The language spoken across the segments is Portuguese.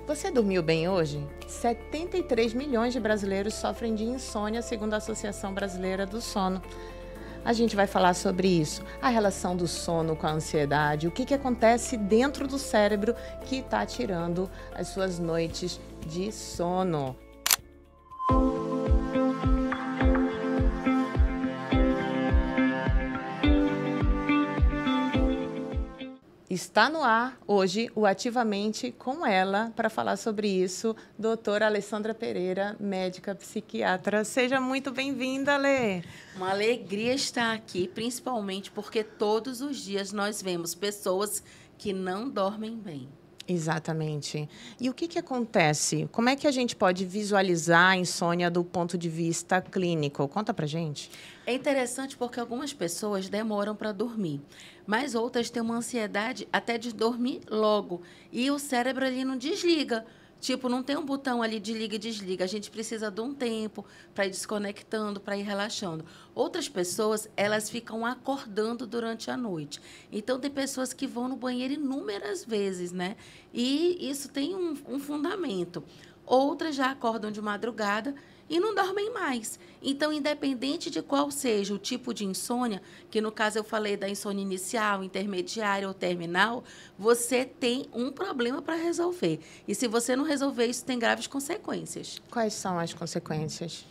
Você dormiu bem hoje? 73 milhões de brasileiros sofrem de insônia, segundo a Associação Brasileira do Sono. A gente vai falar sobre isso, a relação do sono com a ansiedade, o que acontece dentro do cérebro que está tirando as suas noites de sono. Está no ar hoje o Ativamente com ela para falar sobre isso, doutora Alessandra Pereira, médica psiquiatra. Seja muito bem-vinda, Alê. Uma alegria estar aqui, principalmente porque todos os dias nós vemos pessoas que não dormem bem. Exatamente. E o que acontece? Como é que a gente pode visualizar a insônia do ponto de vista clínico? Conta pra gente. É interessante porque algumas pessoas demoram para dormir, mas outras têm uma ansiedade até de dormir logo. E o cérebro ali não desliga. Tipo, não tem um botão ali de liga e desliga. A gente precisa de um tempo para ir desconectando, para ir relaxando. Outras pessoas, elas ficam acordando durante a noite. Então, tem pessoas que vão no banheiro inúmeras vezes, né? E isso tem um fundamento. Outras já acordam de madrugada e não dormem mais. Então, independente de qual seja o tipo de insônia, que no caso eu falei da insônia inicial, intermediária ou terminal, você tem um problema para resolver. E se você não resolver, isso tem graves consequências. Quais são as consequências?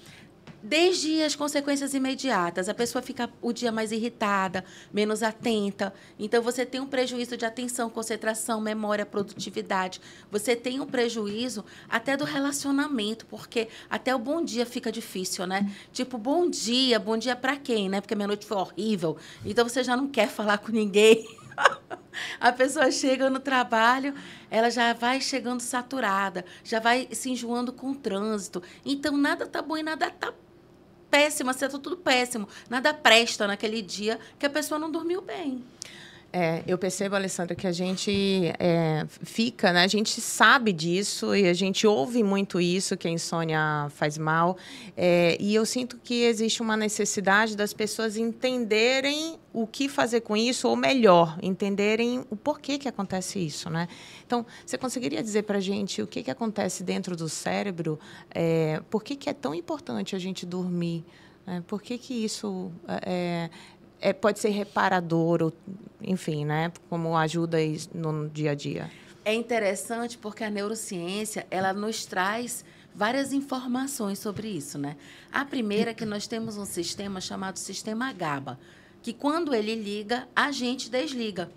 Desde as consequências imediatas, a pessoa fica o dia mais irritada, menos atenta. Então, você tem um prejuízo de atenção, concentração, memória, produtividade. Você tem um prejuízo até do relacionamento, porque até o bom dia fica difícil, né? Tipo, bom dia para quem, né? Porque minha noite foi horrível. Então, você já não quer falar com ninguém. A pessoa chega no trabalho, ela já vai chegando saturada, já vai se enjoando com o trânsito. Então, nada tá bom e nada tá péssimo, está tudo péssimo. Nada presta naquele dia que a pessoa não dormiu bem. Eu percebo, Alessandra, que a gente fica, né? A gente sabe disso e a gente ouve muito isso, que a insônia faz mal. E eu sinto que existe uma necessidade das pessoas entenderem o que fazer com isso, ou melhor, entenderem o porquê que acontece isso, né? Então, você conseguiria dizer para a gente o que acontece dentro do cérebro? Por que é tão importante a gente dormir? Por que isso pode ser reparador, ou, enfim, né? Como ajuda no dia a dia. É interessante porque a neurociência, ela nos traz várias informações sobre isso, né? A primeira é que nós temos um sistema chamado sistema GABA, que quando ele liga, a gente desliga.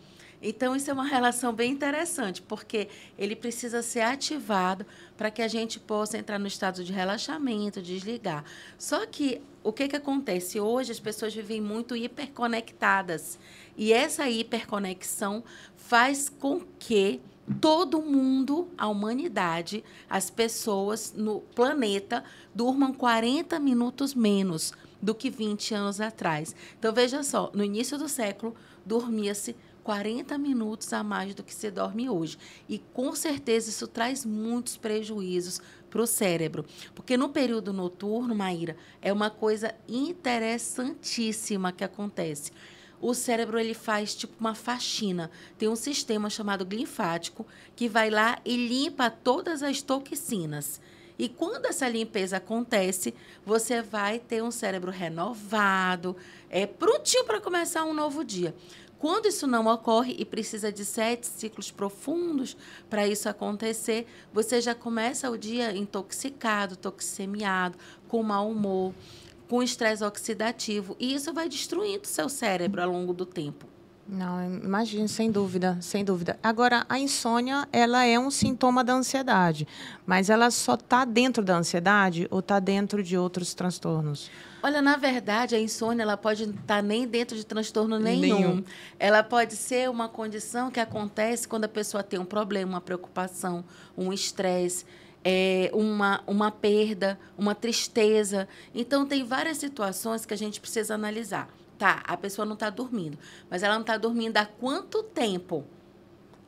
Então, isso é uma relação bem interessante, porque ele precisa ser ativado para que a gente possa entrar no estado de relaxamento, desligar. Só que o que acontece? Hoje as pessoas vivem muito hiperconectadas. E essa hiperconexão faz com que todo mundo, a humanidade, as pessoas no planeta, durmam 40 minutos menos do que 20 anos atrás. Então, veja só, no início do século, dormia-se 40 minutos a mais do que se dorme hoje. E, com certeza, isso traz muitos prejuízos para o cérebro. Porque no período noturno, Maíra, é uma coisa interessantíssima que acontece. O cérebro ele faz tipo uma faxina. Tem um sistema chamado linfático que vai lá e limpa todas as toxinas. E quando essa limpeza acontece, você vai ter um cérebro renovado, prontinho para começar um novo dia. Quando isso não ocorre e precisa de 7 ciclos profundos para isso acontecer, você já começa o dia intoxicado, toxemiado, com mau humor, com estresse oxidativo. E isso vai destruindo o seu cérebro ao longo do tempo. Não, imagino, sem dúvida, sem dúvida. Agora, a insônia, ela é um sintoma da ansiedade, mas ela só está dentro da ansiedade ou está dentro de outros transtornos? Olha, na verdade, a insônia ela pode não estar nem dentro de transtorno nenhum. Ela pode ser uma condição que acontece quando a pessoa tem um problema, uma preocupação, um estresse, uma perda, uma tristeza. Então, tem várias situações que a gente precisa analisar. Tá, a pessoa não está dormindo, mas ela não está dormindo há quanto tempo?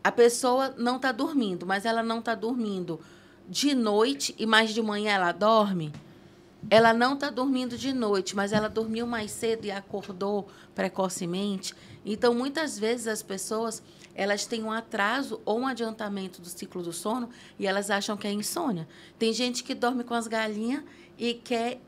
A pessoa não está dormindo, mas ela não está dormindo de noite e mais de manhã ela dorme? ela não está dormindo de noite, mas ela dormiu mais cedo e acordou precocemente. Então, muitas vezes, as pessoas elas têm um atraso ou um adiantamento do ciclo do sono e elas acham que é insônia. Tem gente que dorme com as galinhas e quer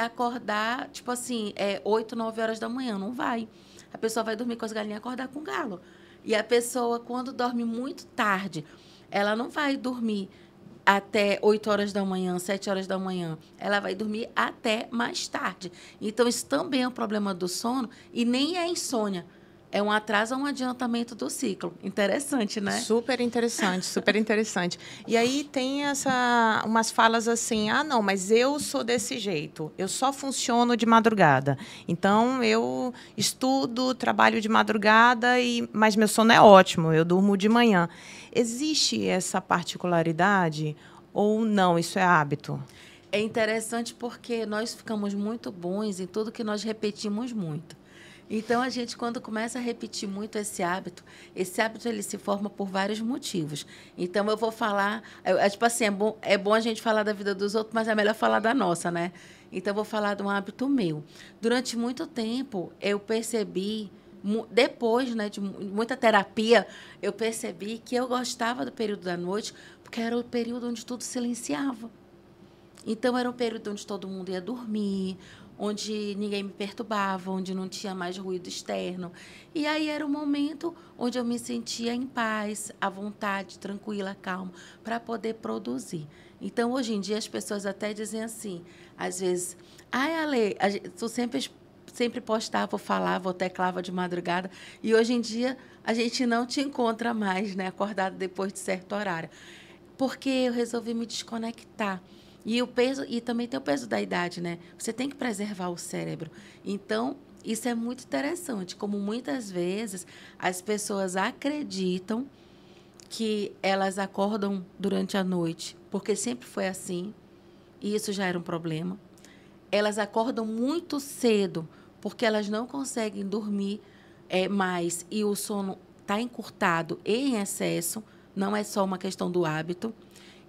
acordar, tipo assim, 8, 9 horas da manhã. Não vai. A pessoa vai dormir com as galinhas e acordar com o galo. E a pessoa, quando dorme muito tarde, ela não vai dormir até 8 horas da manhã, 7 horas da manhã. Ela vai dormir até mais tarde. Então, isso também é um problema do sono e nem é insônia. É um atraso ou um adiantamento do ciclo. Interessante, né? Super interessante, super interessante. E aí tem umas falas assim, não, mas eu sou desse jeito, eu só funciono de madrugada. Então, eu estudo, trabalho de madrugada, mas meu sono é ótimo, eu durmo de manhã. Existe essa particularidade ou não? Isso é hábito? É interessante porque nós ficamos muito bons em tudo que nós repetimos muito. Então, a gente, quando começa a repetir muito esse hábito ele se forma por vários motivos. Então, eu vou falar... tipo assim, é bom a gente falar da vida dos outros, mas é melhor falar da nossa, né? Então, eu vou falar de um hábito meu. Durante muito tempo, eu percebi, depois, né, de muita terapia, eu percebi que eu gostava do período da noite, porque era o período onde tudo silenciava. Então, era um período onde todo mundo ia dormir, onde ninguém me perturbava, onde não tinha mais ruído externo. E aí era o momento onde eu me sentia em paz, à vontade, tranquila, calma, para poder produzir. Então, hoje em dia, as pessoas até dizem assim, às vezes, Ale, tu sempre postava, ou falava, ou teclava de madrugada, e hoje em dia a gente não te encontra mais, né, acordado depois de certo horário. Porque eu resolvi me desconectar. E o peso, e também tem o peso da idade, né? Você tem que preservar o cérebro. Então, isso é muito interessante, como muitas vezes as pessoas acreditam que elas acordam durante a noite, porque sempre foi assim, e isso já era um problema. Elas acordam muito cedo, porque elas não conseguem dormir mais, e o sono está encurtado e em excesso, não é só uma questão do hábito.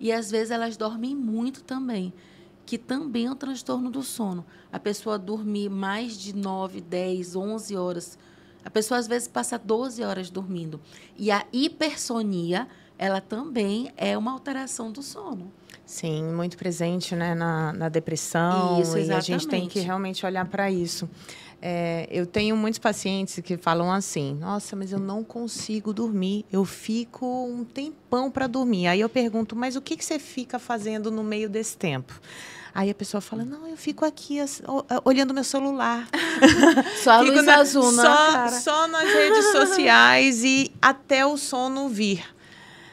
E, às vezes, elas dormem muito também, que também é um transtorno do sono. A pessoa dormir mais de 9, 10, 11 horas. A pessoa, às vezes, passa 12 horas dormindo. E a hipersonia, ela também é uma alteração do sono. Sim, muito presente, né, na depressão. Isso, e a gente tem que exatamente. realmente olhar para isso. Eu tenho muitos pacientes que falam assim, nossa, mas eu não consigo dormir, eu fico um tempão para dormir. Aí eu pergunto, mas o que você fica fazendo no meio desse tempo? Aí a pessoa fala, não, eu fico aqui olhando meu celular. Só a luz azul, né, cara? Só nas redes sociais e até o sono vir.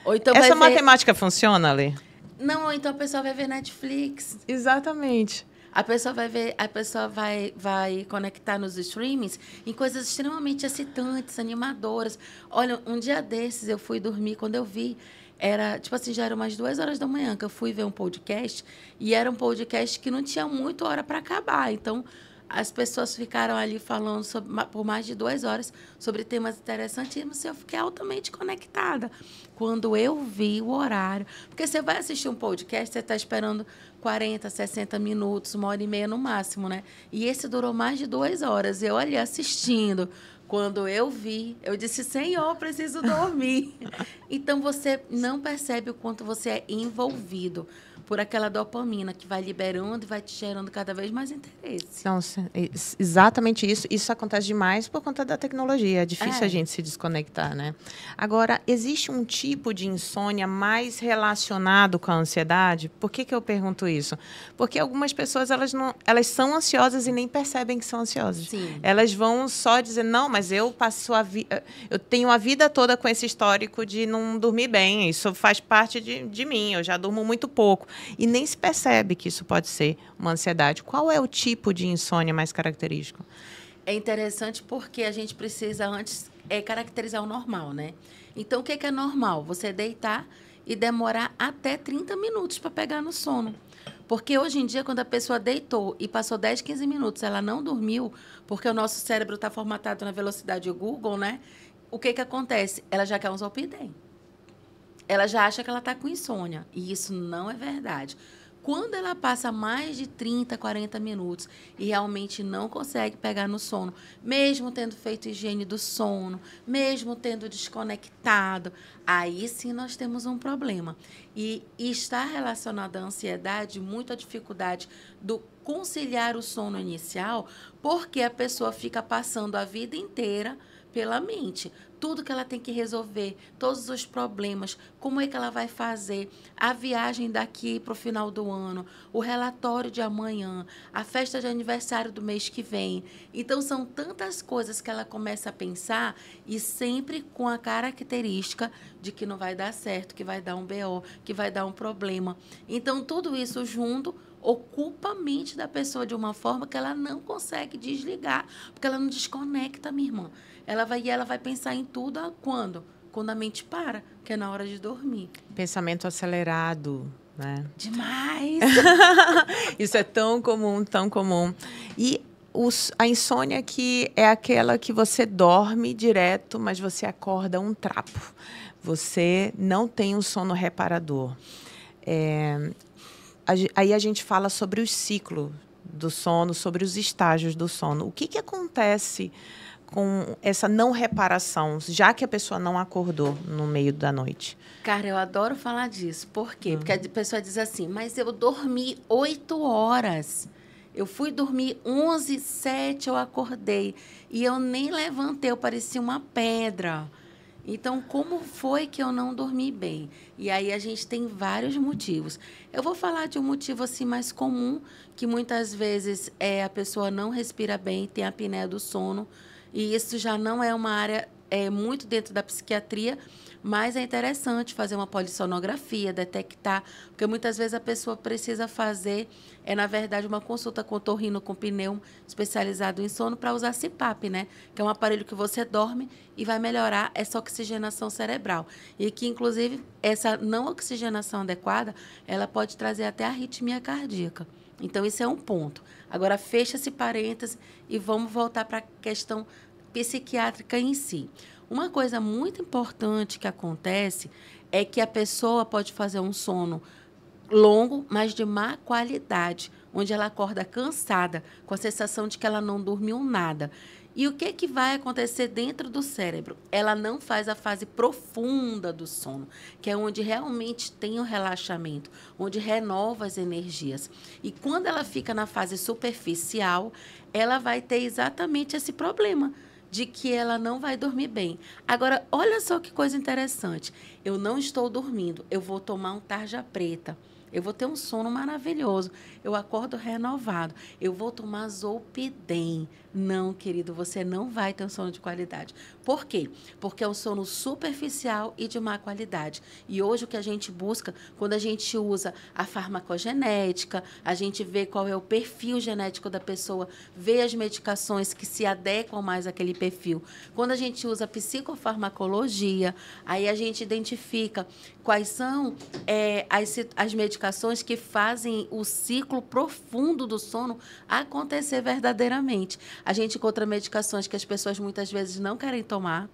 Ou então Essa matemática funciona, Lê? Não, ou então a pessoa vai ver Netflix. Exatamente. A pessoa vai conectar nos streamings em coisas extremamente excitantes, animadoras. Olha, um dia desses eu fui dormir, quando eu vi, era, tipo assim, já eram umas 2 horas da manhã que eu fui ver um podcast, e era um podcast que não tinha muito hora para acabar. Então, as pessoas ficaram ali falando por mais de 2 horas sobre temas interessantíssimos, e eu fiquei altamente conectada. Quando eu vi o horário... Porque você vai assistir um podcast, você está esperando 40, 60 minutos, 1h30 no máximo, né? E esse durou mais de 2 horas. Eu ali assistindo. Quando eu vi, eu disse, Senhor, preciso dormir. Então, você não percebe o quanto você é envolvido por aquela dopamina que vai liberando e vai te gerando cada vez mais interesse. Então, exatamente isso. Isso acontece demais por conta da tecnologia. É difícil a gente se desconectar, né? Agora, existe um tipo de insônia mais relacionado com a ansiedade? Por que eu pergunto isso? Porque algumas pessoas, elas são ansiosas e nem percebem que são ansiosas. Sim. Elas vão só dizer, não, mas eu tenho a vida toda com esse histórico de não dormir bem. Isso faz parte de mim. Eu já durmo muito pouco. E nem se percebe que isso pode ser uma ansiedade. Qual é o tipo de insônia mais característico? É interessante porque a gente precisa antes caracterizar o normal, né? Então, o que é normal? Você deitar e demorar até 30 minutos para pegar no sono. Porque hoje em dia, quando a pessoa deitou e passou 10, 15 minutos, ela não dormiu, porque o nosso cérebro está formatado na velocidade Google, né? O que acontece? Ela já quer um Zolpidem. Ela já acha que ela está com insônia. E isso não é verdade. Quando ela passa mais de 30, 40 minutos e realmente não consegue pegar no sono, mesmo tendo feito higiene do sono, mesmo tendo desconectado, aí sim nós temos um problema. E está relacionado à ansiedade, muito à dificuldade do conciliar o sono inicial, porque a pessoa fica passando a vida inteira pela mente. Tudo que ela tem que resolver, todos os problemas, como é que ela vai fazer, a viagem daqui para o final do ano, o relatório de amanhã, a festa de aniversário do mês que vem. Então, são tantas coisas que ela começa a pensar e sempre com a característica de que não vai dar certo, que vai dar um BO, que vai dar um problema. Então, tudo isso junto ocupa a mente da pessoa de uma forma que ela não consegue desligar, porque ela não desconecta, minha irmã. Ela vai pensar em tudo quando? Quando a mente para, que é na hora de dormir. Pensamento acelerado, né? Demais! Isso é tão comum, tão comum. E a insônia que é aquela que você dorme direto, mas você acorda um trapo. Você não tem um sono reparador. Aí a gente fala sobre o ciclo do sono, sobre os estágios do sono. O que acontece com essa não reparação, já que a pessoa não acordou no meio da noite? Cara, eu adoro falar disso. Por quê? Porque a pessoa diz assim, mas eu dormi 8 horas. Eu fui dormir 11h07, eu acordei. E eu nem levantei, eu parecia uma pedra. Então, como foi que eu não dormi bem? E aí a gente tem vários motivos. Eu vou falar de um motivo assim mais comum, que muitas vezes a pessoa não respira bem, tem a apneia do sono, e isso já não é uma área muito dentro da psiquiatria, mas é interessante fazer uma polissonografia, detectar, porque muitas vezes a pessoa precisa fazer, na verdade, uma consulta com otorrino, com pneu especializado em sono, para usar CPAP, né? Que é um aparelho que você dorme e vai melhorar essa oxigenação cerebral. E que, inclusive, essa não oxigenação adequada, ela pode trazer até arritmia cardíaca. Então, isso é um ponto. Agora, fecha esse parêntese e vamos voltar para a questão psiquiátrica em si. Uma coisa muito importante que acontece é que a pessoa pode fazer um sono longo, mas de má qualidade, onde ela acorda cansada, com a sensação de que ela não dormiu nada. E o que vai acontecer dentro do cérebro? Ela não faz a fase profunda do sono, que é onde realmente tem o relaxamento, onde renova as energias. E quando ela fica na fase superficial, ela vai ter exatamente esse problema, de que ela não vai dormir bem. Agora, olha só que coisa interessante. Eu não estou dormindo, eu vou tomar um tarja preta. Eu vou ter um sono maravilhoso. Eu acordo renovado. Eu vou tomar Zolpidem. Não, querido, você não vai ter um sono de qualidade. Por quê? Porque é um sono superficial e de má qualidade. E hoje o que a gente busca, quando a gente usa a farmacogenética, a gente vê qual é o perfil genético da pessoa, vê as medicações que se adequam mais àquele perfil. Quando a gente usa a psicofarmacologia, aí a gente identifica quais são as medicações que fazem o ciclo profundo do sono acontecer verdadeiramente. A gente encontra medicações que as pessoas muitas vezes não querem tomar,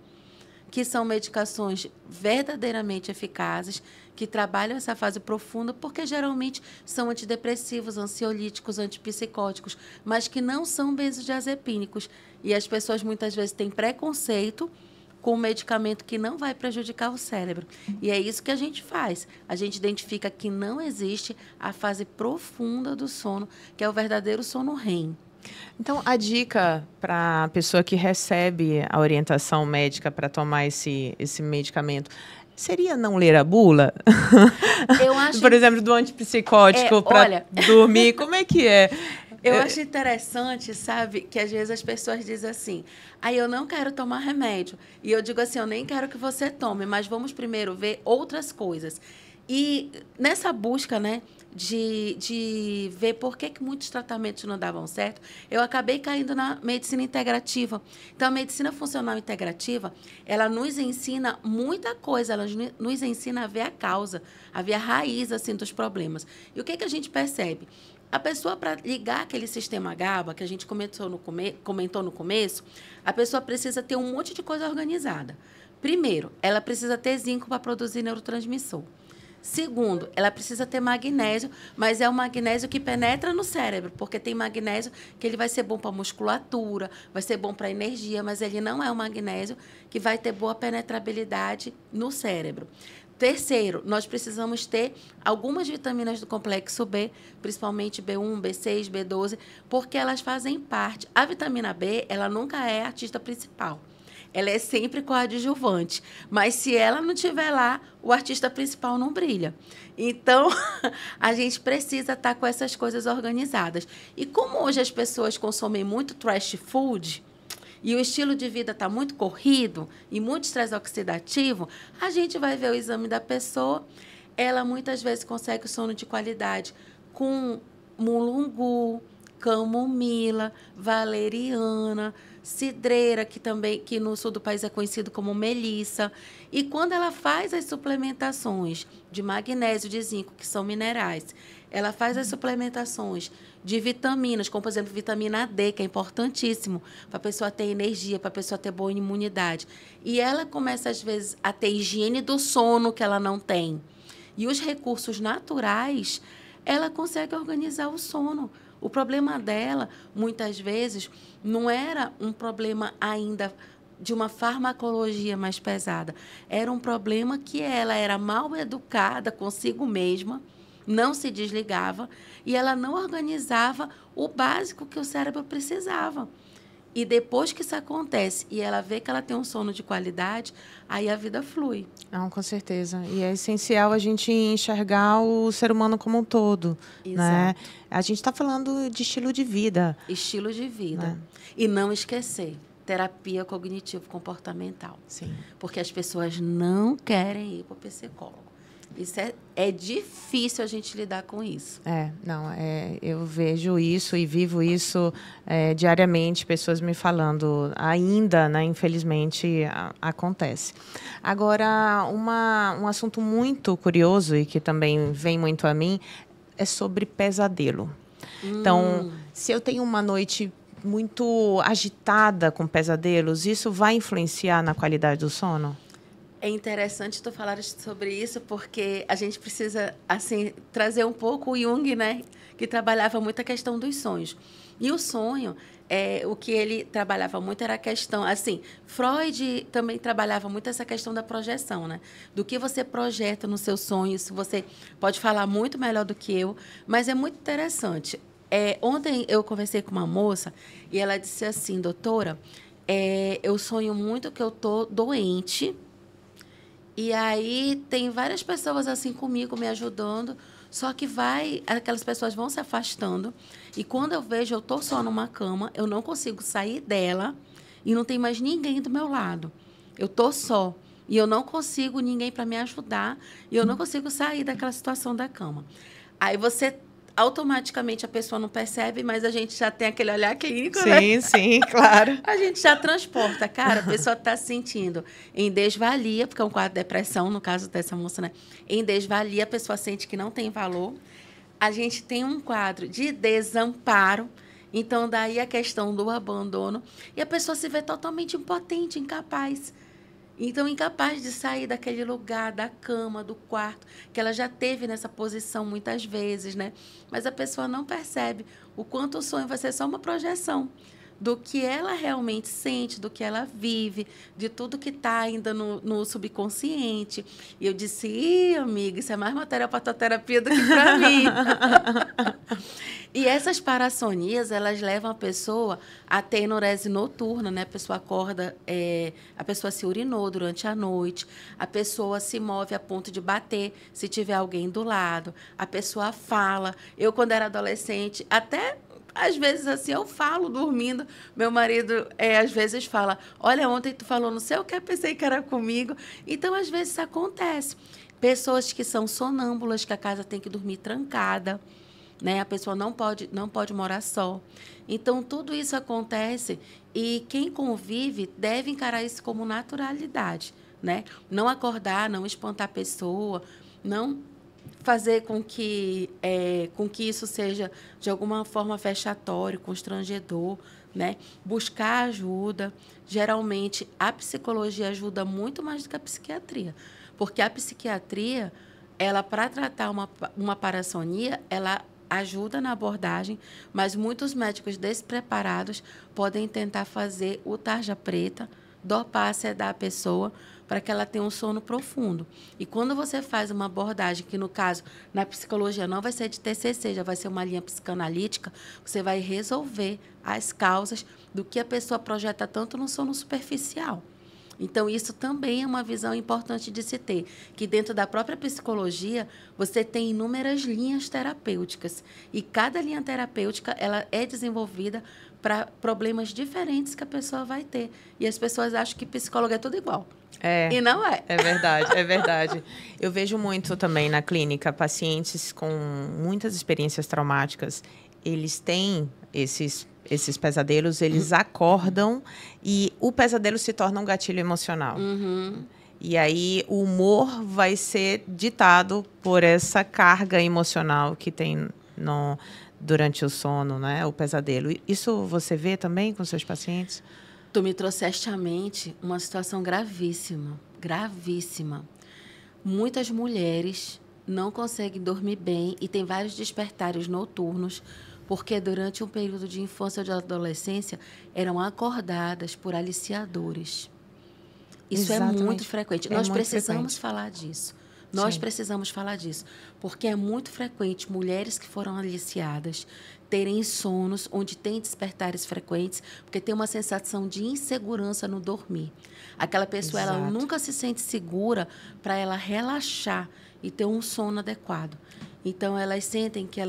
que são medicações verdadeiramente eficazes, que trabalham essa fase profunda, porque geralmente são antidepressivos, ansiolíticos, antipsicóticos, mas que não são benzodiazepínicos. E as pessoas muitas vezes têm preconceito com um medicamento que não vai prejudicar o cérebro. E é isso que a gente faz. A gente identifica que não existe a fase profunda do sono, que é o verdadeiro sono REM. Então, a dica para a pessoa que recebe a orientação médica para tomar esse medicamento seria não ler a bula? Eu acho... Por exemplo, do antipsicótico para dormir, como é que é? Eu acho interessante, sabe, que às vezes as pessoas dizem assim, eu não quero tomar remédio. E eu digo assim, eu nem quero que você tome, mas vamos primeiro ver outras coisas. E nessa busca, né, de ver por que muitos tratamentos não davam certo, eu acabei caindo na medicina integrativa. Então, a medicina funcional integrativa, ela nos ensina muita coisa, ela nos ensina a ver a causa, a ver a raiz assim, dos problemas. E o que a gente percebe? A pessoa, para ligar aquele sistema GABA, que a gente comentou no começo, a pessoa precisa ter um monte de coisa organizada. Primeiro, ela precisa ter zinco para produzir neurotransmissor. Segundo, ela precisa ter magnésio, mas é o magnésio que penetra no cérebro, porque tem magnésio que ele vai ser bom para musculatura, vai ser bom para energia, mas ele não é o magnésio que vai ter boa penetrabilidade no cérebro. Terceiro, nós precisamos ter algumas vitaminas do complexo B, principalmente B1, B6, B12, porque elas fazem parte. A vitamina B, ela nunca é a artista principal. Ela é sempre coadjuvante. Mas se ela não estiver lá, o artista principal não brilha. Então, a gente precisa estar com essas coisas organizadas. E como hoje as pessoas consomem muito trash food, e o estilo de vida está muito corrido e muito estresse oxidativo, a gente vai ver o exame da pessoa, ela muitas vezes consegue o sono de qualidade com mulungu, camomila, valeriana, cidreira, que no sul do país é conhecido como melissa. E quando ela faz as suplementações de magnésio, de zinco, que são minerais, ela faz as suplementações de vitaminas, como, por exemplo, vitamina D, que é importantíssimo para a pessoa ter energia, para a pessoa ter boa imunidade. E ela começa, às vezes, a ter higiene do sono que ela não tem. E os recursos naturais, ela consegue organizar o sono. O problema dela, muitas vezes, não era um problema ainda de uma farmacologia mais pesada. Era um problema que ela era mal educada consigo mesma, não se desligava e ela não organizava o básico que o cérebro precisava. E depois que isso acontece e ela vê que ela tem um sono de qualidade, aí a vida flui. Não, com certeza. E é essencial a gente enxergar o ser humano como um todo. Exato. Né? A gente está falando de estilo de vida. Estilo de vida. E não esquecer, terapia cognitivo-comportamental. Sim. Porque as pessoas não querem ir para o psicólogo. Isso é difícil a gente lidar com isso. Eu vejo isso e vivo isso diariamente, pessoas me falando, ainda, né, infelizmente, acontece. Agora, um assunto muito curioso e que também vem muito a mim é sobre pesadelo. Então, se eu tenho uma noite muito agitada com pesadelos, isso vai influenciar na qualidade do sono? É interessante tu falar sobre isso, porque a gente precisa, assim, trazer um pouco o Jung, né? Que trabalhava muito a questão dos sonhos. E o sonho, o que ele trabalhava muito era a questão, assim, Freud também trabalhava muito essa questão da projeção, né? Do que você projeta no seu sonho, isso você pode falar muito melhor do que eu, mas é muito interessante. Ontem eu conversei com uma moça e ela disse assim, doutora, eu sonho muito que eu tô doente. E aí tem várias pessoas assim comigo me ajudando, só que aquelas pessoas vão se afastando. E quando eu vejo, eu estou só numa cama, eu não consigo sair dela e não tem mais ninguém do meu lado. Eu estou só e eu não consigo ninguém para me ajudar e eu não consigo sair daquela situação da cama. Aí você automaticamente a pessoa não percebe, mas a gente já tem aquele olhar clínico, né? Sim, sim, claro. A gente já transporta, cara, a pessoa está se sentindo em desvalia, porque é um quadro de depressão, no caso dessa moça, né? Em desvalia, a pessoa sente que não tem valor. A gente tem um quadro de desamparo, então daí a questão do abandono, e a pessoa se vê totalmente impotente, incapaz. Então, incapaz de sair daquele lugar, da cama, do quarto, que ela já teve nessa posição muitas vezes, né? Mas a pessoa não percebe o quanto o sonho vai ser só uma projeção do que ela realmente sente, do que ela vive, de tudo que está ainda no subconsciente. E eu disse, amiga, isso é mais matéria para a tua terapia do que para mim. E essas parassonias, elas levam a pessoa a ter enurese noturna, né? A pessoa acorda, a pessoa se urinou durante a noite, a pessoa se move a ponto de bater se tiver alguém do lado, a pessoa fala. Eu, quando era adolescente, até às vezes assim, eu falo dormindo, meu marido às vezes fala, olha, ontem tu falou não sei o que, eu pensei que era comigo. Então, às vezes, isso acontece. Pessoas que são sonâmbulas, que a casa tem que dormir trancada, né? A pessoa não pode morar só. Então, tudo isso acontece e quem convive deve encarar isso como naturalidade, né? Não acordar, não espantar a pessoa, não fazer com que isso seja, de alguma forma, vexatório, constrangedor, né? Buscar ajuda. Geralmente, a psicologia ajuda muito mais do que a psiquiatria, porque a psiquiatria ela, para tratar uma parassonia, ela ajuda na abordagem, mas muitos médicos despreparados podem tentar fazer o tarja preta, dopar a sedar a pessoa para que ela tenha um sono profundo. E quando você faz uma abordagem, que no caso, na psicologia não vai ser de TCC, já vai ser uma linha psicanalítica, você vai resolver as causas do que a pessoa projeta tanto no sono superficial. Então, isso também é uma visão importante de se ter, que dentro da própria psicologia, você tem inúmeras linhas terapêuticas, e cada linha terapêutica ela é desenvolvida para problemas diferentes que a pessoa vai ter. E as pessoas acham que psicólogo é tudo igual. E não é. É verdade, é verdade. Eu vejo muito também na clínica pacientes com muitas experiências traumáticas. Eles têm esses pesadelos, eles acordam e o pesadelo se torna um gatilho emocional. E aí o humor vai ser ditado por essa carga emocional que tem durante o sono, né? O pesadelo. Isso você vê também com seus pacientes? Tu me trouxeste à mente uma situação gravíssima, gravíssima. Muitas mulheres não conseguem dormir bem e têm vários despertares noturnos, porque durante um período de infância ou de adolescência eram acordadas por aliciadores. Isso Exatamente. é muito frequente. Nós precisamos falar disso. Nós precisamos falar disso, porque é muito frequente mulheres que foram aliciadas terem sonos onde tem despertares frequentes, porque tem uma sensação de insegurança no dormir. Aquela pessoa ela nunca se sente segura para ela relaxar e ter um sono adequado. Então, elas sentem que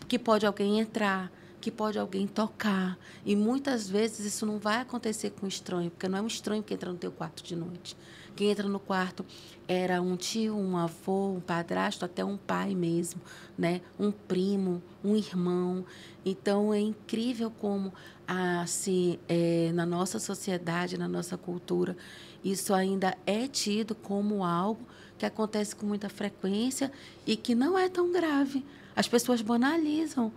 que pode alguém entrar, que pode alguém tocar. E muitas vezes isso não vai acontecer com um estranho, porque não é um estranho que entra no teu quarto de noite. Quem entra no quarto era um tio, um avô, um padrasto, até um pai mesmo, né? Um primo, um irmão. Então, é incrível como, assim, na nossa sociedade, na nossa cultura, isso ainda é tido como algo que acontece com muita frequência e que não é tão grave. As pessoas banalizam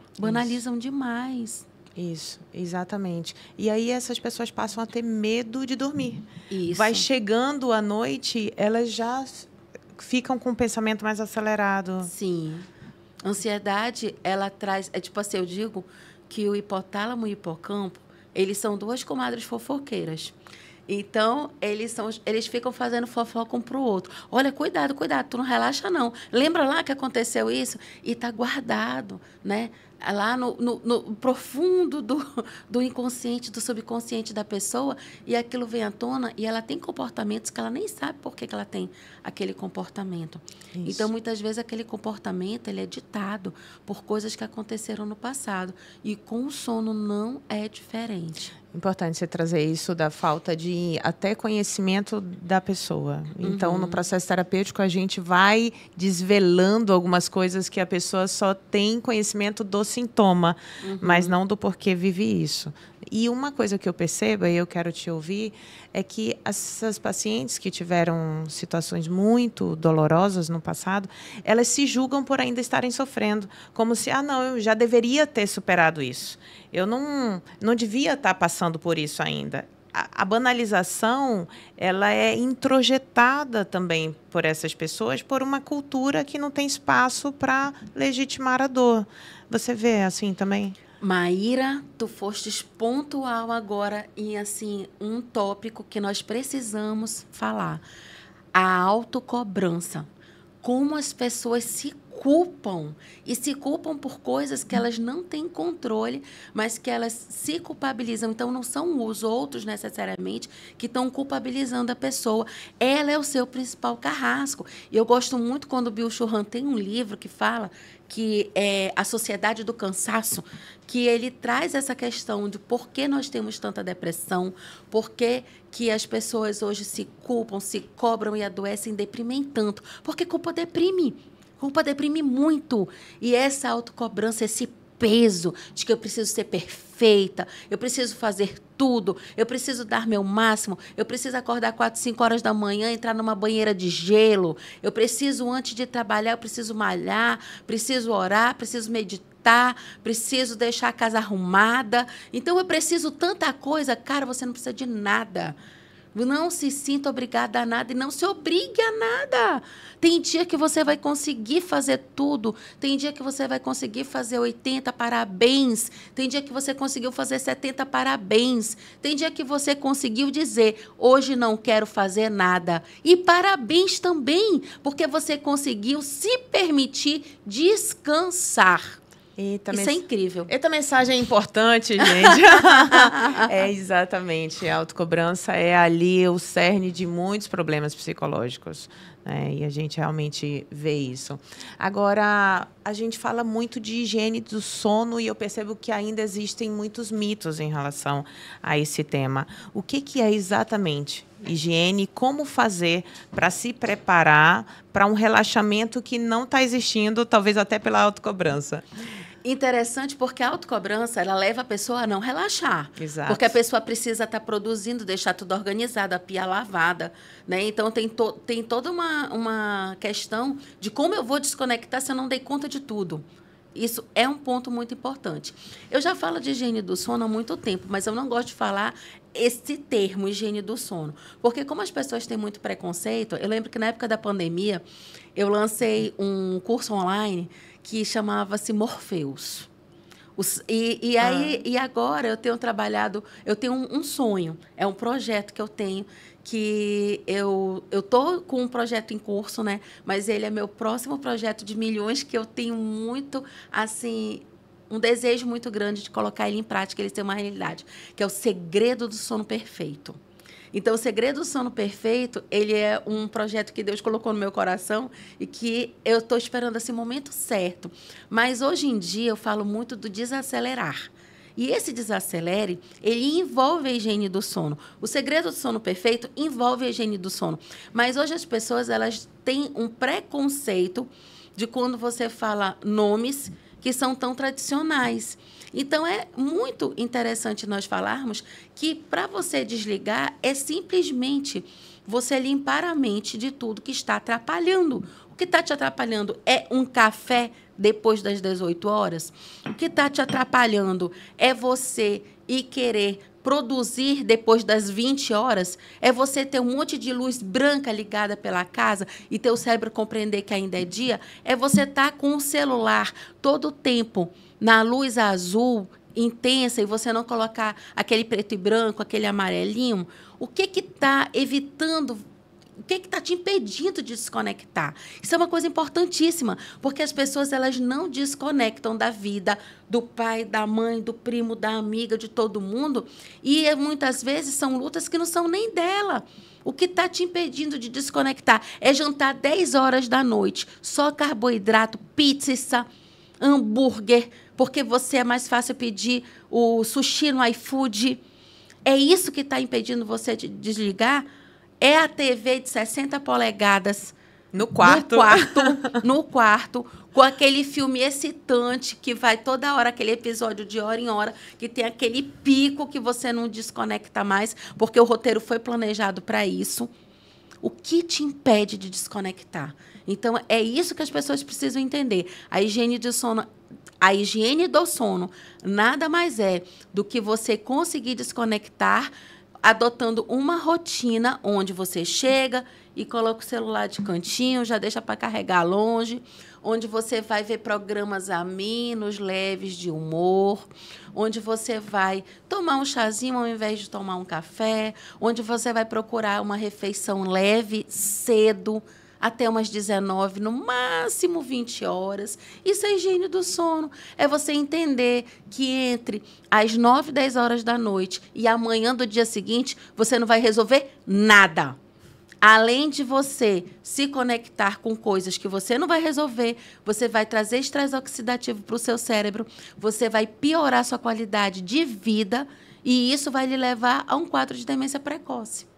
demais. Isso, exatamente. E aí essas pessoas passam a ter medo de dormir. Isso. Vai chegando à noite, elas já ficam com o pensamento mais acelerado. Sim. Ansiedade, ela traz... É tipo assim, eu digo que o hipotálamo e o hipocampo, eles são duas comadres fofoqueiras. Então, eles ficam fazendo fofoca um para o outro. Olha, cuidado, tu não relaxa, não. Lembra lá que aconteceu isso? E está guardado, né? Lá no profundo do inconsciente, do subconsciente da pessoa, e aquilo vem à tona, e ela tem comportamentos que ela nem sabe por que ela tem aquele comportamento. Isso. Então, muitas vezes, aquele comportamento ele é ditado por coisas que aconteceram no passado. E com o sono não é diferente. Importante você trazer isso da falta de até conhecimento da pessoa. Então, no processo terapêutico, a gente vai desvelando algumas coisas que a pessoa só tem conhecimento do sintoma, mas não do porquê vive isso. E uma coisa que eu percebo, e eu quero te ouvir, é que essas pacientes que tiveram situações muito dolorosas no passado, elas se julgam por ainda estarem sofrendo, como se, não, eu já deveria ter superado isso. Eu não devia estar passando por isso ainda. A banalização, ela é introjetada também por essas pessoas, por uma cultura que não tem espaço para legitimar a dor. Você vê assim também? Maíra, tu fostes pontual agora em assim, um tópico que nós precisamos falar. A autocobrança. Como as pessoas se culpam. E se culpam por coisas que elas não têm controle, mas que elas se culpabilizam. Então, não são os outros, necessariamente, que estão culpabilizando a pessoa. Ela é o seu principal carrasco. E eu gosto muito quando o Bill Churran tem um livro que fala que é A Sociedade do Cansaço, que ele traz essa questão de por que nós temos tanta depressão, por que as pessoas hoje se culpam, se cobram e adoecem, deprimem tanto. Porque culpa deprime. Culpa deprime muito. E essa autocobrança, esse peso de que eu preciso ser perfeita, eu preciso fazer tudo, eu preciso dar meu máximo, eu preciso acordar 4, 5 horas da manhã, entrar numa banheira de gelo, eu preciso, antes de trabalhar, eu preciso malhar, preciso orar, preciso meditar, preciso deixar a casa arrumada. Então, eu preciso tanta coisa. Cara, você não precisa de nada. Não se sinta obrigada a nada e não se obrigue a nada. Tem dia que você vai conseguir fazer tudo. Tem dia que você vai conseguir fazer 80 parabéns. Tem dia que você conseguiu fazer 70 parabéns. Tem dia que você conseguiu dizer, hoje não quero fazer nada. E parabéns também, porque você conseguiu se permitir descansar. Isso é incrível. Eita, mensagem importante, gente. É exatamente. A autocobrança é ali o cerne de muitos problemas psicológicos, né? E a gente realmente vê isso. Agora, a gente fala muito de higiene do sono e eu percebo que ainda existem muitos mitos em relação a esse tema. O que é exatamente higiene? Como fazer para se preparar para um relaxamento que não está existindo, talvez até pela autocobrança? Interessante, porque a autocobrança, ela leva a pessoa a não relaxar. Exato. Porque a pessoa precisa estar produzindo, deixar tudo organizado, a pia lavada, né? Então, tem toda uma questão de como eu vou desconectar se eu não dei conta de tudo. Isso é um ponto muito importante. Eu já falo de higiene do sono há muito tempo, mas eu não gosto de falar esse termo, higiene do sono. Porque como as pessoas têm muito preconceito, eu lembro que na época da pandemia, eu lancei um curso online que chamava-se Morpheus. E agora eu tenho trabalhado, eu tenho um sonho, é um projeto que eu tenho, que eu estou com um projeto em curso, né? Mas ele é meu próximo projeto de milhões, que eu tenho muito, assim, um desejo muito grande de colocar ele em prática, ele ser uma realidade, que é o Segredo do Sono Perfeito. Então, o Segredo do Sono Perfeito, ele é um projeto que Deus colocou no meu coração e que eu estou esperando esse momento certo. Mas, hoje em dia, eu falo muito do desacelerar. E esse desacelere, ele envolve a higiene do sono. O Segredo do Sono Perfeito envolve a higiene do sono. Mas, hoje, as pessoas elas têm um preconceito de quando você fala nomes que são tão tradicionais. Então, é muito interessante nós falarmos que, para você desligar, é simplesmente você limpar a mente de tudo que está atrapalhando. O que está te atrapalhando é um café depois das 18 horas? O que está te atrapalhando é você ir querer produzir depois das 20 horas? É você ter um monte de luz branca ligada pela casa e teu cérebro compreender que ainda é dia? É você estar com o celular todo o tempo na luz azul intensa e você não colocar aquele preto e branco, aquele amarelinho? O que está evitando? O que está te impedindo de desconectar? Isso é uma coisa importantíssima, porque as pessoas elas não desconectam da vida, do pai, da mãe, do primo, da amiga, de todo mundo. E muitas vezes são lutas que não são nem dela. O que está te impedindo de desconectar é jantar 10 horas da noite, só carboidrato, pizza, hambúrguer, porque você é mais fácil pedir o sushi no iFood. É isso que está impedindo você de desligar? É a TV de 60 polegadas no quarto, com aquele filme excitante que vai toda hora, aquele episódio de hora em hora, que tem aquele pico que você não desconecta mais, porque o roteiro foi planejado para isso. O que te impede de desconectar? Então, é isso que as pessoas precisam entender. A higiene do sono nada mais é do que você conseguir desconectar adotando uma rotina onde você chega e coloca o celular de cantinho, já deixa para carregar longe, onde você vai ver programas amenos, leves de humor, onde você vai tomar um chazinho ao invés de tomar um café, onde você vai procurar uma refeição leve, cedo, até umas 19, no máximo 20 horas. Isso é higiene do sono. É você entender que entre as 9, 10 horas da noite e amanhã do dia seguinte, você não vai resolver nada. Além de você se conectar com coisas que você não vai resolver, você vai trazer estresse oxidativo para o seu cérebro, você vai piorar a sua qualidade de vida e isso vai lhe levar a um quadro de demência precoce.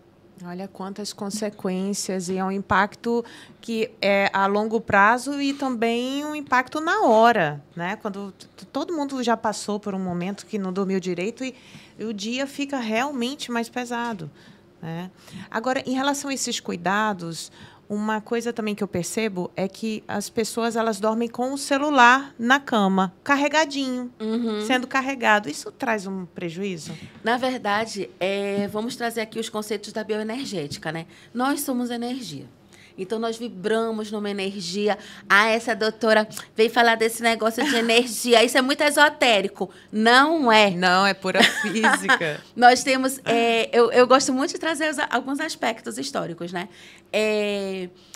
Olha quantas consequências, e é um impacto que é a longo prazo e também um impacto na hora, né? Quando todo mundo já passou por um momento que não dormiu direito e o dia fica realmente mais pesado, né? Agora, em relação a esses cuidados, Uma coisa também que eu percebo é que as pessoas elas dormem com o celular na cama, carregadinho, sendo carregado. Isso traz um prejuízo? Na verdade, vamos trazer aqui os conceitos da bioenergética, né? Nós somos energia. Então, nós vibramos numa energia. Ah, essa doutora veio falar desse negócio de energia. Isso é muito esotérico. Não é. Não, é pura física. Nós temos... eu gosto muito de trazer alguns aspectos históricos, né?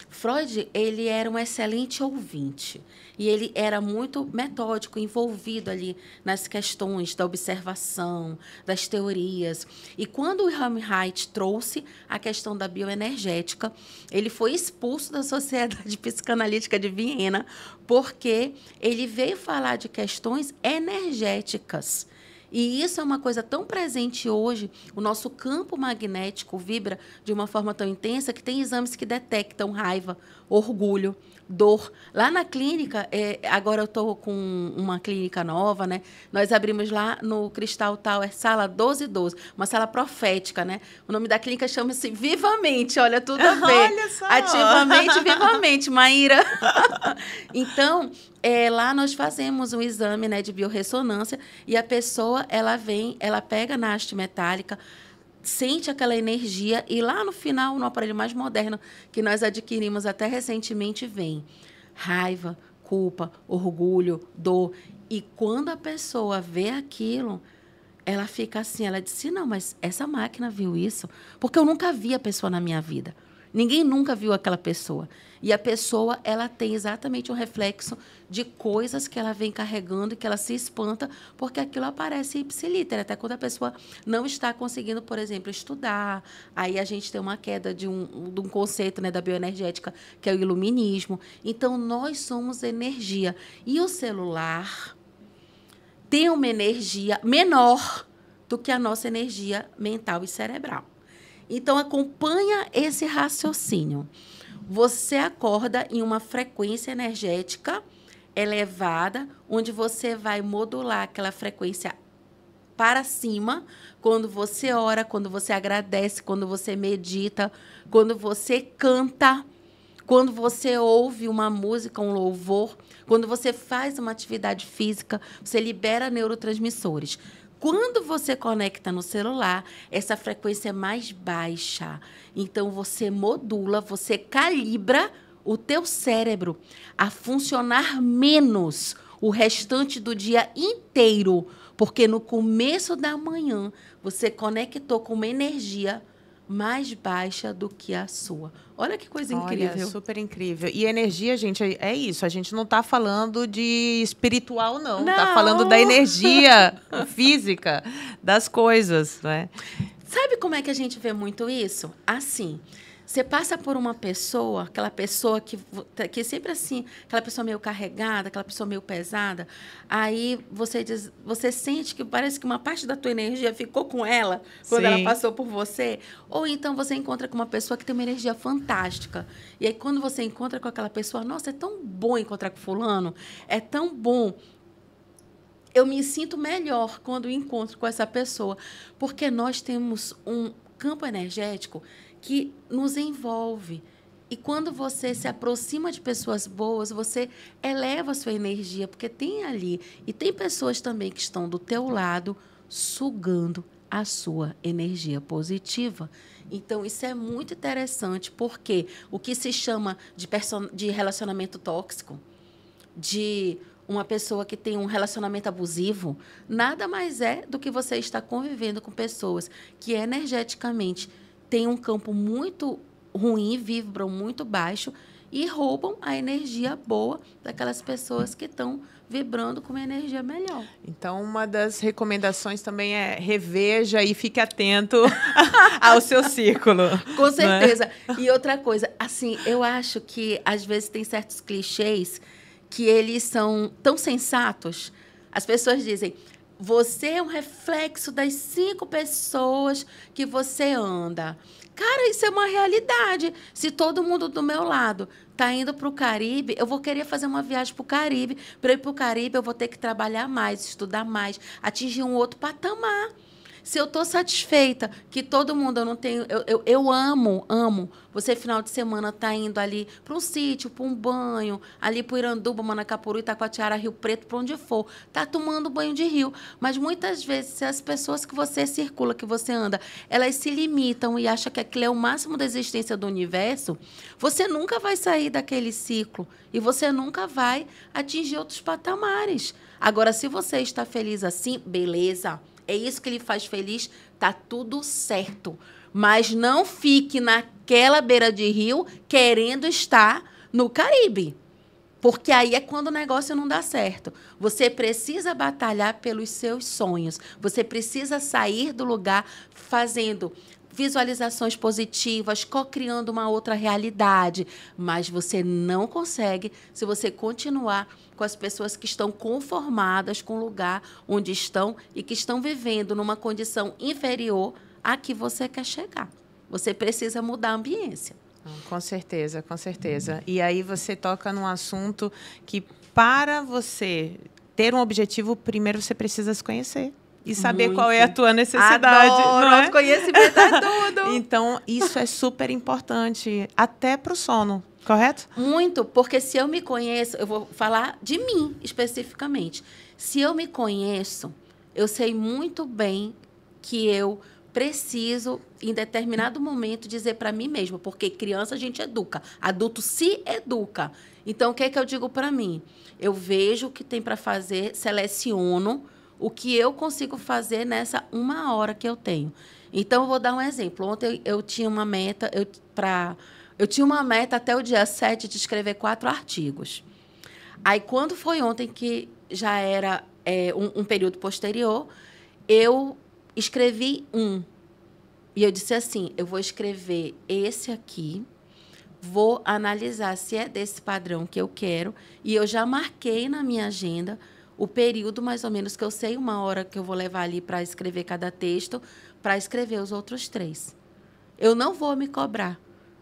Freud, ele era um excelente ouvinte. E ele era muito metódico, envolvido ali nas questões da observação, das teorias. E quando o Wilhelm Reich trouxe a questão da bioenergética, ele foi expulso da Sociedade Psicanalítica de Viena, porque ele veio falar de questões energéticas. E isso é uma coisa tão presente hoje, o nosso campo magnético vibra de uma forma tão intensa que tem exames que detectam raiva, orgulho, dor. Lá na clínica, agora eu estou com uma clínica nova, né? Nós abrimos lá no Crystal Tower, sala 1212, uma sala profética, né? O nome da clínica chama-se Vivamente, olha, tudo a ver. Olha só. Ativamente, vivamente, Maíra. Então, lá nós fazemos um exame, né, de biorressonância e a pessoa, ela vem, ela pega na haste metálica, sente aquela energia e lá no final, no aparelho mais moderno que nós adquirimos até recentemente, vem raiva, culpa, orgulho, dor. E quando a pessoa vê aquilo, ela fica assim, ela disse, não, mas essa máquina viu isso? Porque eu nunca vi a pessoa na minha vida. Ninguém nunca viu aquela pessoa. E a pessoa, ela tem exatamente um reflexo de coisas que ela vem carregando e que ela se espanta porque aquilo aparece ipsiliter, até quando a pessoa não está conseguindo, por exemplo, estudar. Aí a gente tem uma queda de um conceito, né, da bioenergética, que é o iluminismo. Então, nós somos energia. E o celular tem uma energia menor do que a nossa energia mental e cerebral. Então, acompanha esse raciocínio. Você acorda em uma frequência energética elevada, onde você vai modular aquela frequência para cima, quando você ora, quando você agradece, quando você medita, quando você canta, quando você ouve uma música, um louvor, quando você faz uma atividade física, você libera neurotransmissores. Quando você conecta no celular, essa frequência é mais baixa. Então, você modula, você calibra o teu cérebro a funcionar menos o restante do dia inteiro. Porque no começo da manhã, você conectou com uma energia mais baixa do que a sua. Olha que coisa incrível. Olha, super incrível. E energia, gente, é isso. A gente não está falando de espiritual, não. Está falando da energia física das coisas, né? Sabe como é que a gente vê muito isso? Assim, você passa por uma pessoa, aquela pessoa que sempre assim, aquela pessoa meio carregada, aquela pessoa meio pesada, aí você sente que parece que uma parte da tua energia ficou com ela quando ela passou por você, ou então você encontra com uma pessoa que tem uma energia fantástica. E aí quando você encontra com aquela pessoa, nossa, é tão bom encontrar com fulano, é tão bom. Eu me sinto melhor quando encontro com essa pessoa, porque nós temos um campo energético que nos envolve. E quando você se aproxima de pessoas boas, você eleva a sua energia, porque tem ali. E tem pessoas também que estão do teu lado, sugando a sua energia positiva. Então, isso é muito interessante, porque o que se chama de relacionamento tóxico, de uma pessoa que tem um relacionamento abusivo, nada mais é do que você estar convivendo com pessoas que energeticamente têm um campo muito ruim, vibram muito baixo e roubam a energia boa daquelas pessoas que estão vibrando com uma energia melhor. Então, uma das recomendações também é reveja e fique atento ao seu círculo. Com certeza. Né? E outra coisa, assim, eu acho que às vezes tem certos clichês que eles são tão sensatos. As pessoas dizem, você é um reflexo das 5 pessoas que você anda. Cara, isso é uma realidade. Se todo mundo do meu lado está indo para o Caribe, eu vou querer fazer uma viagem para o Caribe. Para ir para o Caribe, eu vou ter que trabalhar mais, estudar mais, atingir um outro patamar. Se eu estou satisfeita, que todo mundo, eu não tenho... Eu amo. Você, final de semana, tá indo ali para um sítio, para um banho, ali para o Iranduba, Manacapuru, Itacoatiara, Rio Preto, para onde for. Tá tomando banho de rio. Mas, muitas vezes, se as pessoas que você circula, que você anda, elas se limitam e acham que aquilo é o máximo da existência do universo, você nunca vai sair daquele ciclo e você nunca vai atingir outros patamares. Agora, se você está feliz assim, beleza, é isso que lhe faz feliz, tá tudo certo. Mas não fique naquela beira de rio querendo estar no Caribe. Porque aí é quando o negócio não dá certo. Você precisa batalhar pelos seus sonhos. Você precisa sair do lugar fazendo visualizações positivas, co-criando uma outra realidade. Mas você não consegue se você continuar com as pessoas que estão conformadas com o lugar onde estão e que estão vivendo numa condição inferior à que você quer chegar. Você precisa mudar a ambiência. Com certeza, com certeza. E aí você toca num assunto que, para você ter um objetivo, primeiro você precisa se conhecer. E saber Muito. qual é a tua necessidade. Adoro, não é? autoconhecimento é tudo. Então, isso é super importante, até para o sono, correto? Muito, porque se eu me conheço, eu vou falar de mim especificamente. Se eu me conheço, eu sei muito bem que eu preciso, em determinado momento, dizer para mim mesma, porque criança a gente educa, adulto se educa. Então, o que é que eu digo para mim? Eu vejo o que tem para fazer, seleciono o que eu consigo fazer nessa 1 hora que eu tenho. Então, eu vou dar um exemplo. Ontem eu tinha uma meta, eu tinha uma meta até o dia 7 de escrever 4 artigos. Aí, quando foi ontem, que já era um período posterior, eu escrevi 1. E eu disse assim, eu vou escrever esse aqui, vou analisar se é desse padrão que eu quero, e eu já marquei na minha agenda o período, mais ou menos, que eu sei 1 hora que eu vou levar ali para escrever cada texto, para escrever os outros 3. Eu não vou me cobrar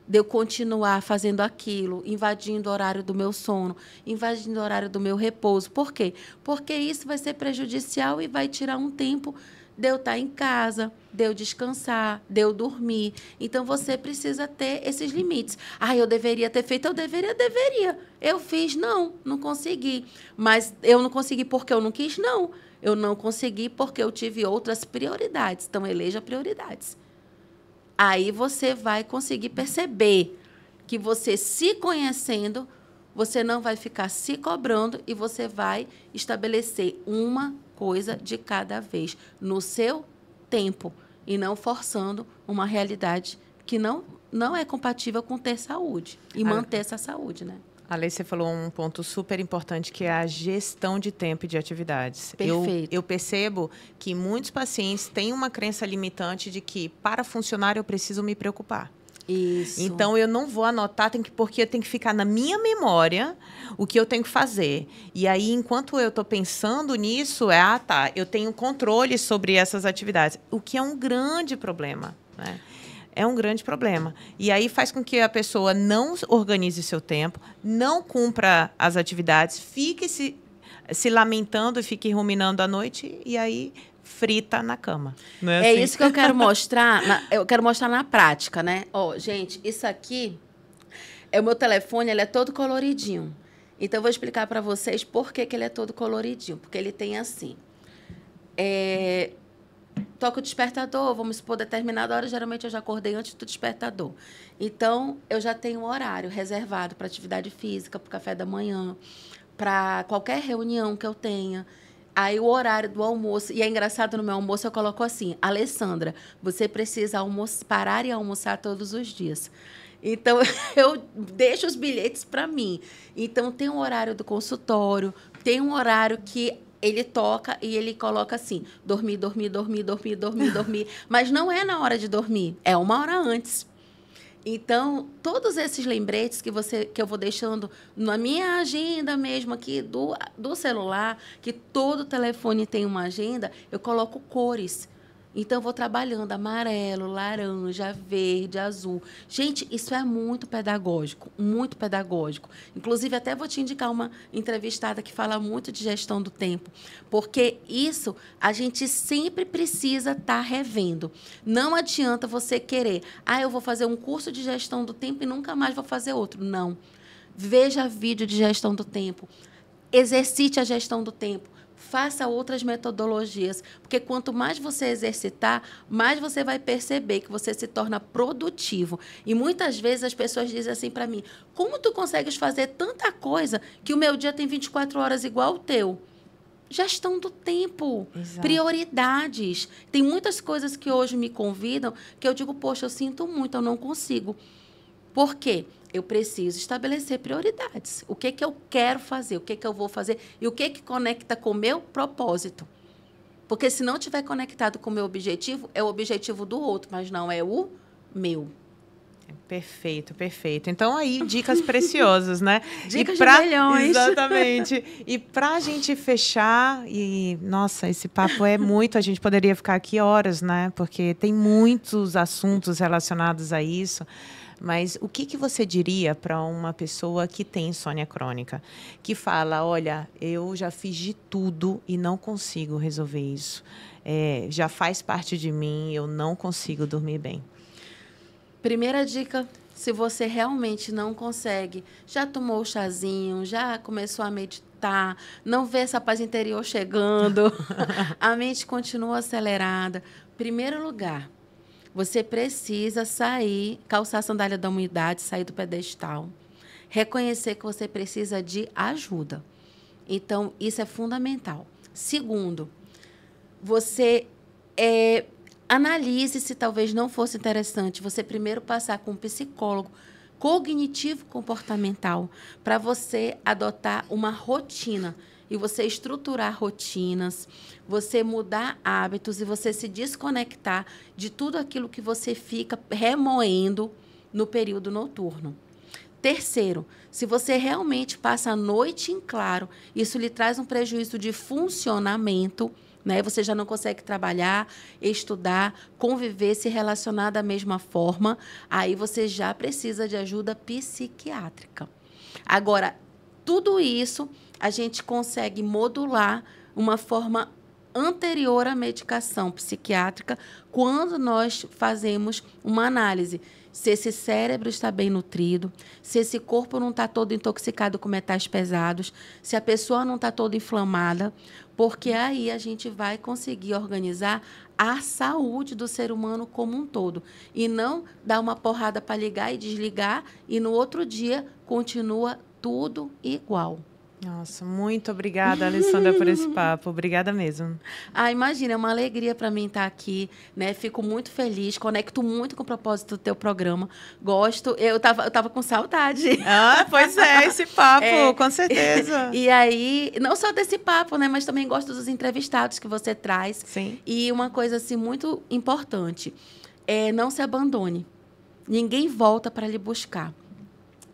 de eu continuar fazendo aquilo, invadindo o horário do meu sono, invadindo o horário do meu repouso. Por quê? Porque isso vai ser prejudicial e vai tirar um tempo de eu estar em casa, de eu descansar, de eu dormir. Então, você precisa ter esses limites. Ah, eu deveria ter feito, eu deveria. Eu fiz, não consegui. Mas eu não consegui porque eu não quis? Não. Eu não consegui porque eu tive outras prioridades. Então, eleja prioridades. Aí você vai conseguir perceber que você, se conhecendo, você não vai ficar se cobrando e você vai estabelecer uma coisa de cada vez, no seu tempo, e não forçando uma realidade que não é compatível com ter saúde e manter essa saúde, né? Ale, você falou um ponto super importante, que é a gestão de tempo e de atividades. Perfeito. Eu percebo que muitos pacientes têm uma crença limitante de que, para funcionar, eu preciso me preocupar. Isso. Então, eu não vou anotar, porque eu tenho que ficar na minha memória o que eu tenho que fazer. E aí, enquanto eu estou pensando nisso, eu tenho controle sobre essas atividades, o que é um grande problema, né? É um grande problema. E aí faz com que a pessoa não organize seu tempo, não cumpra as atividades, fique se lamentando e fique ruminando à noite, e aí frita na cama. Não é assim? Isso que eu quero mostrar. Eu quero mostrar na prática, né? Ó, gente, isso aqui é o meu telefone, ele é todo coloridinho. Então, eu vou explicar para vocês por que ele é todo coloridinho. Porque ele tem assim... Toca o despertador, vamos supor, determinada hora, geralmente eu já acordei antes do despertador. Então, eu já tenho um horário reservado para atividade física, para o café da manhã, para qualquer reunião que eu tenha. Aí, o horário do almoço, e é engraçado, no meu almoço eu coloco assim, Alessandra, você precisa parar e almoçar todos os dias. Então, eu deixo os bilhetes para mim. Então, tem um horário do consultório, tem um horário que ele toca e ele coloca assim, dormir. Mas não é na hora de dormir, é 1 hora antes. Então, todos esses lembretes que eu vou deixando na minha agenda mesmo aqui do celular, que todo telefone tem uma agenda, eu coloco cores. Então, eu vou trabalhando amarelo, laranja, verde, azul. Gente, isso é muito pedagógico, muito pedagógico. Inclusive, até vou te indicar uma entrevistada que fala muito de gestão do tempo, porque isso a gente sempre precisa estar revendo. Não adianta você querer, eu vou fazer um curso de gestão do tempo e nunca mais vou fazer outro. Não. Veja vídeo de gestão do tempo. Exercite a gestão do tempo. Faça outras metodologias, porque quanto mais você exercitar, mais você vai perceber que você se torna produtivo. E muitas vezes as pessoas dizem assim para mim, como tu consegues fazer tanta coisa que o meu dia tem 24 horas igual o teu? Gestão do tempo, Exato. Prioridades. Tem muitas coisas que hoje me convidam que eu digo, poxa, eu sinto muito, eu não consigo. Por quê? Eu preciso estabelecer prioridades. O que eu quero fazer, o que eu vou fazer e o que conecta com o meu propósito. Porque se não estiver conectado com o meu objetivo, é o objetivo do outro, mas não é o meu. Perfeito, perfeito. Então, aí, dicas preciosas, né? Dicas de milhões. Exatamente. E para a gente fechar, nossa, esse papo é muito, a gente poderia ficar aqui horas, né? Porque tem muitos assuntos relacionados a isso. Mas o que você diria para uma pessoa que tem insônia crônica? Que fala, olha, eu já fiz de tudo e não consigo resolver isso. Já faz parte de mim, eu não consigo dormir bem. Primeira dica, se você realmente não consegue, já tomou o chazinho, já começou a meditar, não vê essa paz interior chegando, a mente continua acelerada. Primeiro lugar, você precisa sair, calçar a sandália da humildade, sair do pedestal, reconhecer que você precisa de ajuda. Então, isso é fundamental. Segundo, você analise se talvez não fosse interessante você primeiro passar com um psicólogo cognitivo-comportamental para você adotar uma rotina e você estruturar rotinas, você mudar hábitos e você se desconectar de tudo aquilo que você fica remoendo no período noturno. Terceiro, se você realmente passa a noite em claro, isso lhe traz um prejuízo de funcionamento, né? Você já não consegue trabalhar, estudar, conviver, se relacionar da mesma forma, aí você já precisa de ajuda psiquiátrica. Agora, tudo isso a gente consegue modular uma forma anterior à medicação psiquiátrica quando nós fazemos uma análise. Se esse cérebro está bem nutrido, se esse corpo não está todo intoxicado com metais pesados, se a pessoa não está toda inflamada, porque aí a gente vai conseguir organizar a saúde do ser humano como um todo. E não dar uma porrada para ligar e desligar e no outro dia continua tudo igual. Nossa, muito obrigada, Alessandra, por esse papo. Obrigada mesmo. Imagina, é uma alegria para mim estar aqui, né? Fico muito feliz, conecto muito com o propósito do teu programa. Gosto, eu tava com saudade. Pois é, esse papo, com certeza. E aí, não só desse papo, né? Mas também gosto dos entrevistados que você traz. Sim. E uma coisa, assim, muito importante, não se abandone. Ninguém volta para lhe buscar.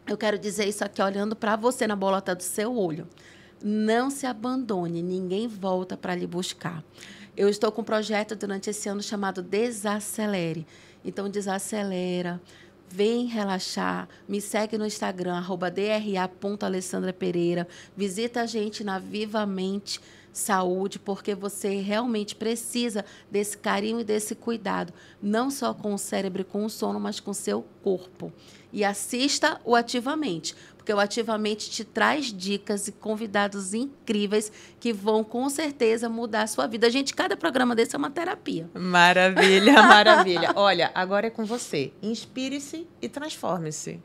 Eu quero dizer isso aqui olhando para você na bolota do seu olho. Não se abandone, ninguém volta para lhe buscar. Eu estou com um projeto durante esse ano chamado Desacelere. Então, desacelera, vem relaxar, me segue no Instagram, @dra.alessandrapereira. Visita a gente na Vivamente Saúde, porque você realmente precisa desse carinho e desse cuidado, não só com o cérebro e com o sono, mas com o seu corpo. E assista o Ativamente, porque o Ativamente te traz dicas e convidados incríveis que vão, com certeza, mudar a sua vida. Gente, cada programa desse é uma terapia. Maravilha, maravilha. Olha, agora é com você. Inspire-se e transforme-se.